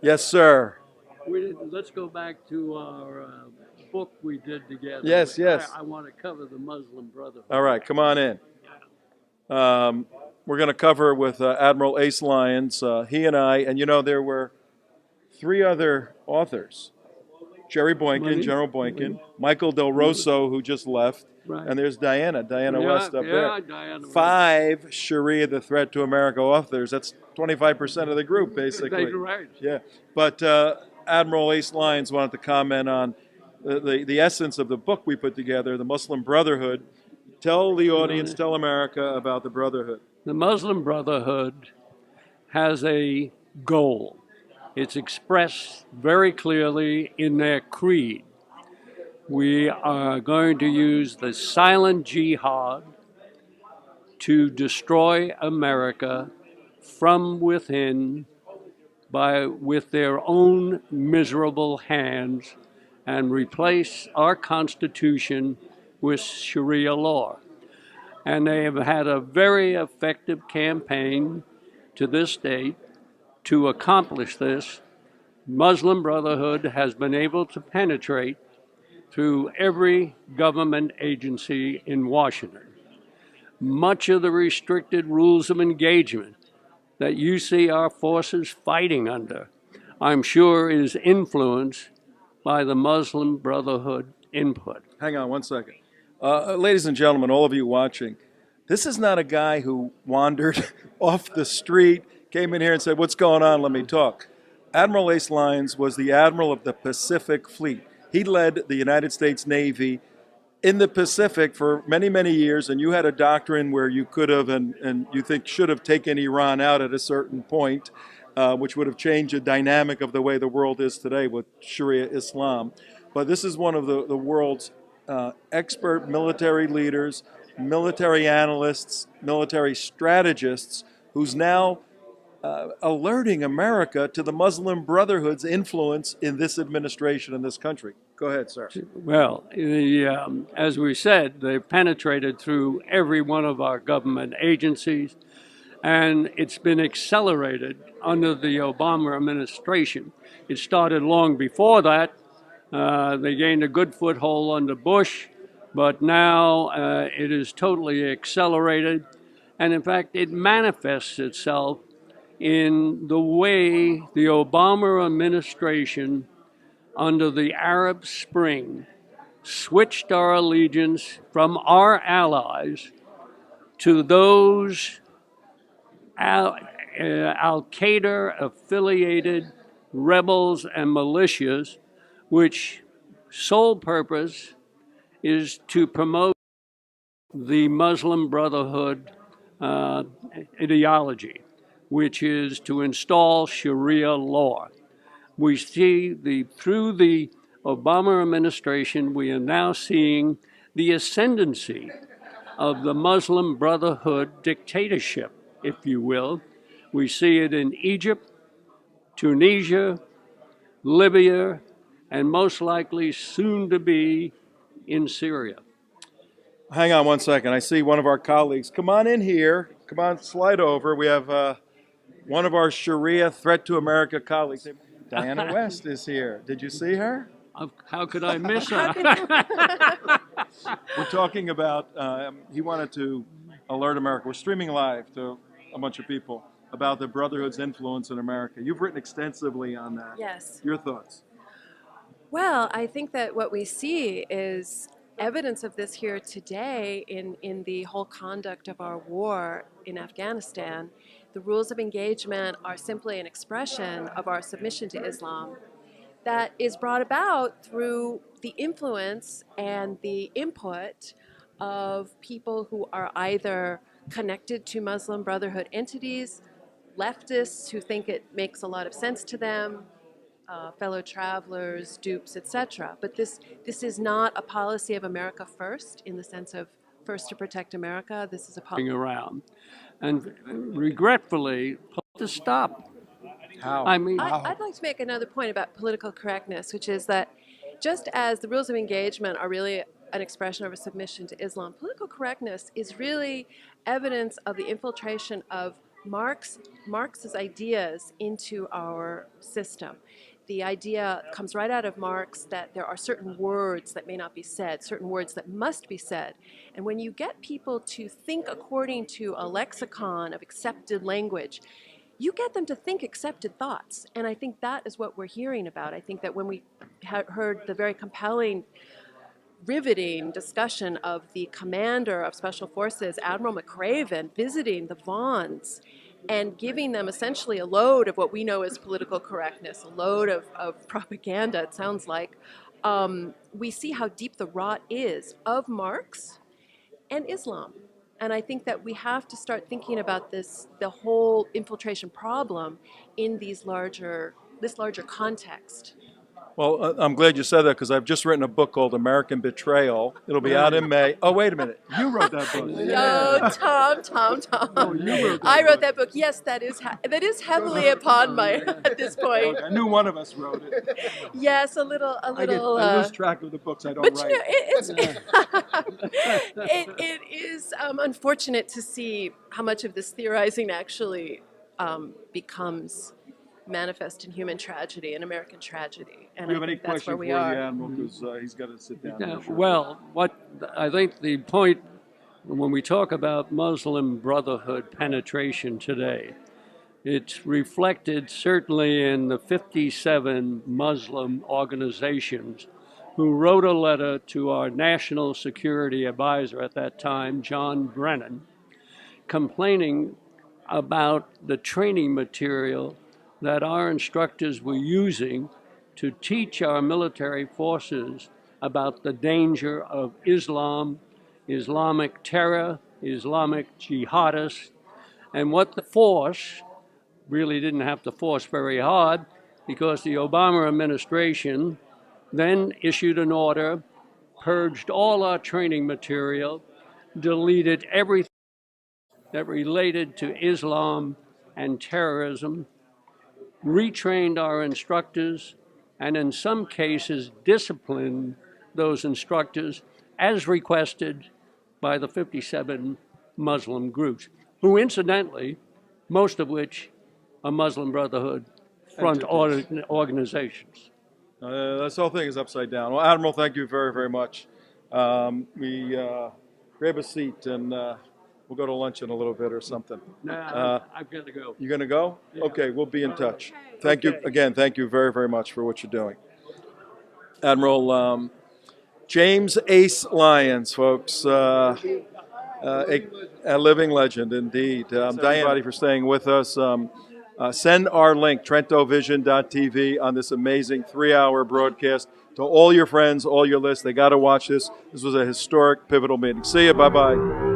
Yes, sir. Let's go back to our book we did together. Yes, yes. I want to cover the Muslim All Brotherhood. right, come on in. Um, we're going to cover with Admiral Ace Lyons. He and I, and there were three other authors: Jerry Boykin, Money, General Boykin, Michael Del Rosso, who just left, right? and there's Diana Yeah, West up there. yeah, Diana West. Five Sharia, the threat to America authors. That's 25% of the group, basically. Right. Yeah. But Admiral Ace Lyons wanted to comment on the essence of the book we put together, the Muslim Brotherhood. Tell the audience, tell America about the Brotherhood. The Muslim Brotherhood has a goal. It's expressed very clearly in their creed. We are going to use the silent jihad to destroy America from within with their own miserable hands and replace our Constitution with Sharia law. And they have had a very effective campaign to this date to accomplish this. Muslim Brotherhood has been able to penetrate through every government agency in Washington. Much of the restricted rules of engagement that you see our forces fighting under, I'm sure, is influenced by the Muslim Brotherhood input. Hang on one second. Ladies and gentlemen, all of you watching, this is not a guy who wandered off the street, came in here and said, "What's going on? Let me talk." Admiral Ace Lyons was the admiral of the Pacific Fleet. He led the United States Navy in the Pacific for many, many years, and you had a doctrine where you could have and you think should have taken Iran out at a certain point, which would have changed the dynamic of the way the world is today with Sharia Islam. But this is one of the world's expert military leaders, military analysts, military strategists, who's now alerting America to the Muslim Brotherhood's influence in this administration in this country. Go ahead, sir. Well, as we said, they've penetrated through every one of our government agencies, and it's been accelerated under the Obama administration. It started long before that. They gained a good foothold under Bush, but now it is totally accelerated. And in fact, it manifests itself in the way the Obama administration, under the Arab Spring, switched our allegiance from our allies to those Al-Qaeda affiliated rebels and militias, which sole purpose is to promote the Muslim Brotherhood ideology, which is to install Sharia law. We see through the Obama administration, we are now seeing the ascendancy of the Muslim Brotherhood dictatorship, if you will. We see it in Egypt, Tunisia, Libya, and most likely soon to be in Syria. Hang on one second. I see one of our colleagues. Come on in here. Come on, slide over. We have one of our Sharia threat to America colleagues. Diana West is here. Did you see her? How could I miss her? We're talking about, he wanted to alert America. We're streaming live to a bunch of people about the Brotherhood's influence in America. You've written extensively on that. Yes. Your thoughts? Well, I think that what we see is evidence of this here today in the whole conduct of our war in Afghanistan. The rules of engagement are simply an expression of our submission to Islam that is brought about through the influence and the input of people who are either connected to Muslim Brotherhood entities, leftists who think it makes a lot of sense to them, fellow travelers, dupes, etc. But this is not a policy of America first in the sense of first to protect America. This is a policy around. And regretfully, to stop. How? I mean, I'd like to make another point about political correctness, which is that just as the rules of engagement are really an expression of a submission to Islam, political correctness is really evidence of the infiltration of Marx's ideas into our system. The idea comes right out of Marx that there are certain words that may not be said, certain words that must be said. And when you get people to think according to a lexicon of accepted language, you get them to think accepted thoughts. And I think that is what we're hearing about. I think that when we heard the very compelling, riveting discussion of the commander of Special Forces, Admiral McRaven, visiting the Vaughns and giving them essentially a load of what we know as political correctness, a load of propaganda, it sounds like, we see how deep the rot is of Marx and Islam. And I think that we have to start thinking about the whole infiltration problem in this larger context. Well, I'm glad you said that because I've just written a book called American Betrayal. It'll be out in May. Oh, wait a minute. You wrote that book. No, Tom. Oh, you wrote that I wrote that book. Yes, that is heavily upon my at this point. I knew one of us wrote it. Yes, a little. I lose track of the books I don't write. But you know, it is unfortunate to see how much of this theorizing actually becomes manifest in human tragedy and American tragedy. And Do you have I any think that's questions where for we the are. Admiral? Because he's got to sit down. Yeah, well, what I think the point when we talk about Muslim Brotherhood penetration today, it's reflected certainly in the 57 Muslim organizations who wrote a letter to our national security advisor at that time, John Brennan, complaining about the training material that our instructors were using to teach our military forces about the danger of Islam, Islamic terror, Islamic jihadists, and what the force really didn't have to force very hard because the Obama administration then issued an order, purged all our training material, deleted everything that related to Islam and terrorism, retrained our instructors, and in some cases disciplined those instructors as requested by the 57 Muslim groups, who incidentally, most of which are Muslim Brotherhood front organizations. This whole thing is upside down. Well, Admiral, thank you very, very much. We grab a seat and we'll go to lunch in a little bit or something. Nah, I've got to go. You going to go? Yeah. Okay, we'll be in touch. Okay. Thank you again. Thank you very, very much for what you're doing. Admiral James Ace Lyons, folks. A living legend, indeed. Thank everybody for staying with us. Send our link, TrentoVision.tv, on this amazing 3-hour broadcast to all your friends, all your lists. They got to watch this. This was a historic, pivotal meeting. See you. Bye-bye.